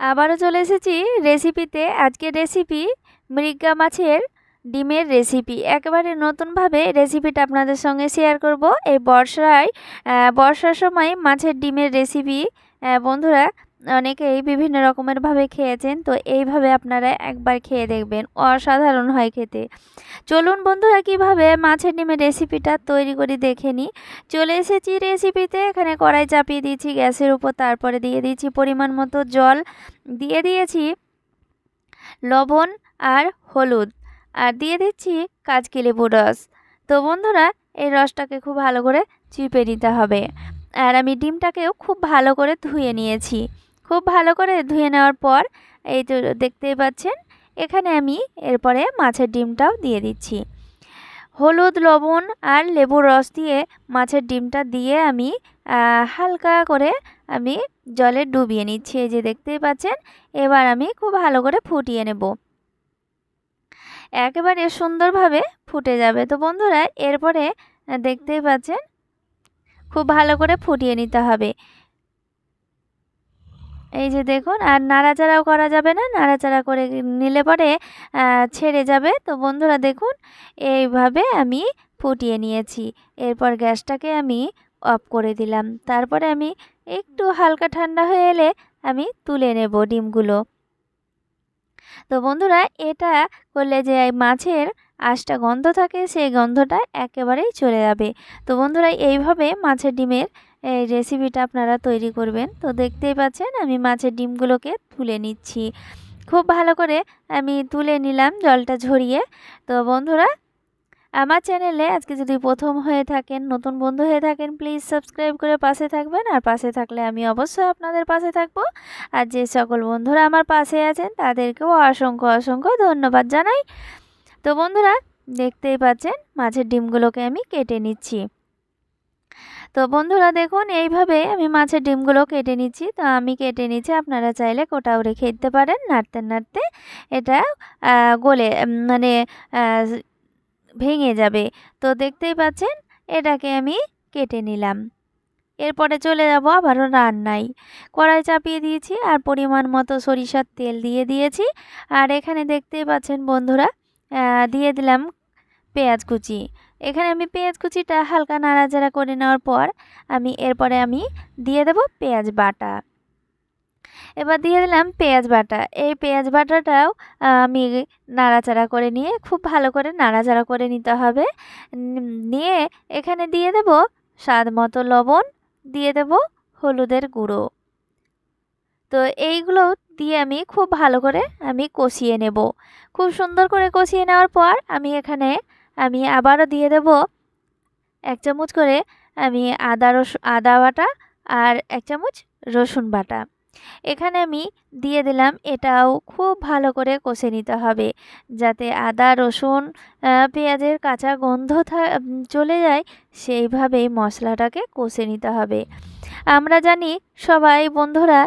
আবারও চলে এসেছি রেসিপিতে। আজকের রেসিপি মৃগা মাছের ডিমের রেসিপি। একেবারে নতুনভাবে রেসিপিটা আপনাদের সঙ্গে শেয়ার করব। এই বর্ষার সময় মাছের ডিমের রেসিপি বন্ধুরা অনেকেই বিভিন্ন রকমের ভাবে খেয়েছেন, তো এইভাবে আপনারা একবার খেয়ে দেখবেন, অসাধারণ হয় খেতে। চলুন বন্ধুরা কিভাবে মাছের ডিমের রেসিপিটা তৈরি করি দেখে নিই। চলে এসেছি রেসিপিতে। এখানে কড়াই চাপিয়ে দিয়েছি গ্যাসের উপর, তারপরে দিয়ে দিয়েছি পরিমাণ মতো জল, দিয়ে দিয়েছি লবণ আর হলুদ, আর দিয়ে দিচ্ছি কাঁচকি লেবুর রস। তো বন্ধুরা এই রসটাকে খুব ভালো করে চিপে নিতে হবে। আর আমি ডিমটাকেও খুব ভালো করে ধুয়ে নিয়েছি। খুব ভালো করে ধুয়ে নেওয়ার পর এই তো দেখতেই পাচ্ছেন, এখানে আমি এরপরে মাছের ডিমটাও দিয়ে দিচ্ছি। হলুদ, লবণ আর লেবুর রস দিয়ে মাছের ডিমটা দিয়ে আমি হালকা করে আমি জলে ডুবিয়ে নিচ্ছি। এই যে দেখতেই পাচ্ছেন, এবার আমি খুব ভালো করে ফুটিয়ে নেব। একেবারে সুন্দরভাবে ফুটে যাবে। তো বন্ধুরা এরপরে দেখতেই পাচ্ছেন, খুব ভালো করে ফুটিয়ে নিতে হবে। এই যে দেখুন, আর নাড়াচাড়াও করা যাবে না, নাড়াচাড়া করে নিলে পরে ছেড়ে যাবে। তো বন্ধুরা দেখুন, এইভাবে আমি ফুটিয়ে নিয়েছি। এরপর গ্যাসটাকে আমি অফ করে দিলাম। তারপরে আমি একটু হালকা ঠান্ডা হয়ে এলে আমি তুলে নেব ডিমগুলো। তো বন্ধুরা এটা করলে যে মাছের আঁশটা গন্ধ থাকে, সেই গন্ধটা একেবারেই চলে যাবে। তো বন্ধুরা এইভাবে মাছের ডিমের এই রেসিপিটা আপনারা তৈরি করবেন। তো দেখতেই পাচ্ছেন আমি মাছের ডিমগুলোকে তুলে নিচ্ছি। খুব ভালো করে আমি তুলে নিলাম জলটা ঝরিয়ে। তো বন্ধুরা আমার চ্যানেলে আজকে যদি প্রথম হয়ে থাকেন, নতুন বন্ধু হয়ে থাকেন, প্লিজ সাবস্ক্রাইব করে পাশে থাকবেন। আর পাশে থাকলে আমি অবশ্যই আপনাদের পাশে থাকবো। আর যে সকল বন্ধুরা আমার পাশে আছেন তাদেরকেও অসংখ্য অসংখ্য ধন্যবাদ জানাই। তো বন্ধুরা দেখতেই পাচ্ছেন মাছের ডিমগুলোকে আমি কেটে নিচ্ছি। তো বন্ধুরা দেখুন এইভাবে আমি মাছের ডিমগুলো কেটে নিচ্ছি। তো আমি কেটে নিচ্ছি, আপনারা চাইলে কোটাও রেখে দিতে পারেন। নাড়তে নাড়তে এটা গলে মানে ভেঙে যাবে। তো দেখতেই পাচ্ছেন এটাকে আমি কেটে নিলাম। এরপরে চলে যাব আবারও রান্নায়। কড়াই চাপিয়ে দিয়েছি আর পরিমাণ মতো সরিষার তেল দিয়ে দিয়েছি। আর এখানে দেখতেই পাচ্ছেন বন্ধুরা দিয়ে দিলাম পেঁয়াজ কুচি। এখানে আমি পেঁয়াজ কুচিটা হালকা নাড়াচাড়া করে নেওয়ার পর এরপরে আমি দিয়ে দেব পেঁয়াজ বাটা। এবার দিয়ে দিলাম পেঁয়াজ বাটা। এই পেঁয়াজ বাটাটাও আমি নাড়াচাড়া করে নিয়ে খুব ভালো করে নাড়াচাড়া করে নিতে হবে। নিয়ে এখানে দিয়ে দেব স্বাদ মতো লবণ, দিয়ে দেব হলুদের গুঁড়ো। তো এইগুলো দিয়ে আমি খুব ভালো করে কষিয়ে নেব। খুব সুন্দর করে কষিয়ে নেওয়ার পর এখানে আবারও দিয়ে দেব 1 চামচ করে আদা বাটা আর 1 চামচ রসুন বাটা। এখানে আমি দিয়ে দিলাম। এটাও খুব ভালো করে কষে নিতে হবে, যাতে আদা, রসুন, পেঁয়াজের কাঁচা গন্ধ চলে যায়, সেইভাবেই মশলাটাকে কষে নিতে হবে। আমরা জানি সবাই বন্ধুরা,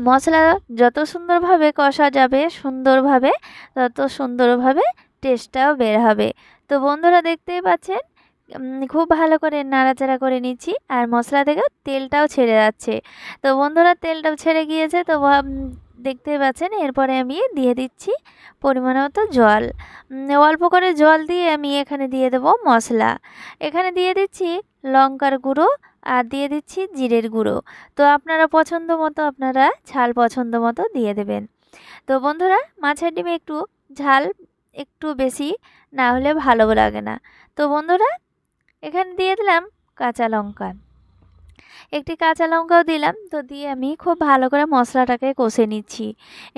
মশলা যত সুন্দরভাবে কষা যাবে তত সুন্দরভাবে টেস্টটাও বের হবে। তো বন্ধুরা দেখতেই পাচ্ছেন খুব ভালো করে নাড়াচাড়া করে নিচ্ছি, আর মশলা থেকে তেলটাও ছেড়ে যাচ্ছে। তো বন্ধুরা তেলটাও ছেড়ে গিয়েছে। তো দেখতেই পাচ্ছেন এরপরে আমি দিয়ে দিচ্ছি পরিমাণ মতো জল। অল্প করে জল দিয়ে আমি এখানে দিয়ে দেব মশলা। এখানে দিয়ে দিচ্ছি লঙ্কার গুঁড়ো আর দিয়ে দিচ্ছি জিরের গুঁড়ো। তো আপনারা পছন্দ মতো ঝাল পছন্দ মতো দিয়ে দেবেন। তো বন্ধুরা মাছের ডিমে একটু ঝাল একটু বেশি না হলে ভালো লাগে না। তো বন্ধুরা এখানে দিয়ে দিলাম কাঁচা লঙ্কা। একটি কাঁচা লঙ্কাও দিলাম। তো দিয়ে আমি খুব ভালো করে মশলাটাকে কষে নিচ্ছি।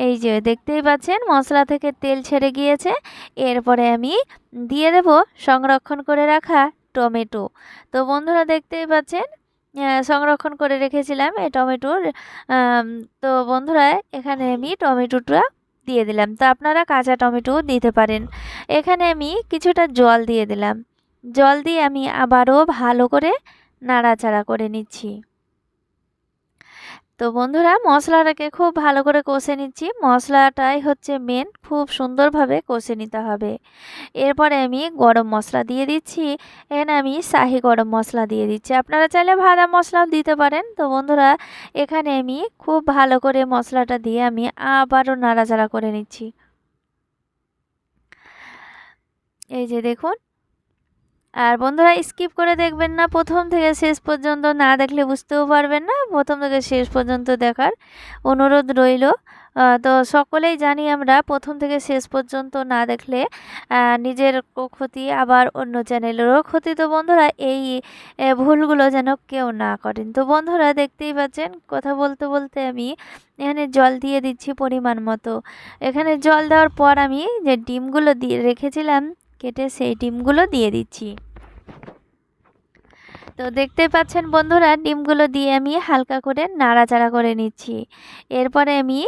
এই যে দেখতেই পাচ্ছেন মশলা থেকে তেল ছেড়ে গিয়েছে। এরপরে আমি দিয়ে দেব সংরক্ষণ করে রাখা টমেটো। তো বন্ধুরা দেখতেই পাচ্ছেন সংরক্ষণ করে রেখেছিলাম এই টমেটোর। তো বন্ধুরা এখানে আমি টমেটোটা দিয়ে দিলাম। তো আপনারা কাঁচা টমেটোও দিতে পারেন। এখানে আমি কিছুটা জল দিয়ে দিলাম। জল দিয়ে আমি আবারও ভালো করে নাড়াচাড়া করে নিচ্ছি। তো বন্ধুরা মশলাটাকে খুব ভালো করে কষে নিচ্ছি, মশলাটাই হচ্ছে মেন, খুব সুন্দরভাবে কষে নিতে হবে। এরপরে আমি গরম মশলা দিয়ে দিচ্ছি, এখানে আমি শাহি গরম মশলা দিয়ে দিচ্ছি, আপনারা চাইলে ভাজা মশলাও দিতে পারেন। তো বন্ধুরা এখানে আমি খুব ভালো করে মশলাটা দিয়ে আমি আবারও নাড়াচাড়া করে নিচ্ছি। এই যে দেখুন, আর বন্ধুরা স্কিপ করে দেখবেন না, প্রথম থেকে শেষ পর্যন্ত না দেখলে বুঝতেও পারবেন না, প্রথম থেকে শেষ পর্যন্ত দেখার অনুরোধ রইল। তো সকলেই জানি আমরা প্রথম থেকে শেষ পর্যন্ত না দেখলে নিজের ক্ষতি, আবার অন্য চ্যানেলেরও ক্ষতি। তো বন্ধুরা এই ভুলগুলো যেন কেউ না করেন। তো বন্ধুরা দেখতেই পাচ্ছেন, কথা বলতে বলতে আমি এখানে জল দিয়ে দিচ্ছি পরিমাণ মতো। এখানে জল দেওয়ার পর আমি যে ডিমগুলো দিয়ে রেখেছিলাম কেটে, সেই ডিমগুলো দিয়ে দিচ্ছি। তো দেখতেই পাচ্ছেন বন্ধুরা, ডিমগুলো দিয়ে আমি হালকা করে নাড়াচাড়া করে নিচ্ছি। এরপরে আমি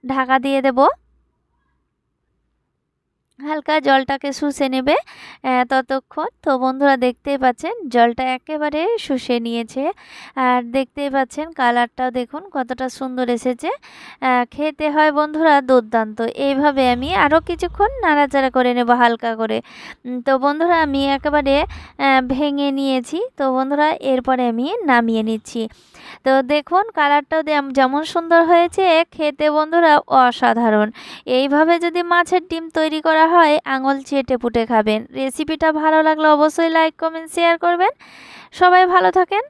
ঢাকা দিয়ে দেব, হালকা জলটাকে শুষে নেবে ততক্ষণ। তো বন্ধুরা দেখতেই পাচ্ছেন জলটা একেবারে শুষে নিয়েছে, আর দেখতেই পাচ্ছেন কালারটাও দেখুন কতটা সুন্দর এসেছে। খেতে হয় বন্ধুরা দুর্দান্ত। এইভাবে আমি আরও কিছুক্ষণ নাড়াচাড়া করে নেব হালকা করে। তো বন্ধুরা আমি একেবারে ভেঙে নিয়েছি। তো বন্ধুরা এরপরে আমি নামিয়ে নিচ্ছি। তো দেখুন কালারটাও যেমন সুন্দর হয়েছে, খেতে বন্ধুরা অসাধারণ। এইভাবে যদি মাছের ডিম তৈরি করা হয়, আঙুল চেটে পুটে খাবেন। রেসিপিটা ভালো লাগলে অবশ্যই লাইক, কমেন্ট, শেয়ার করবেন। সবাই ভালো থাকেন।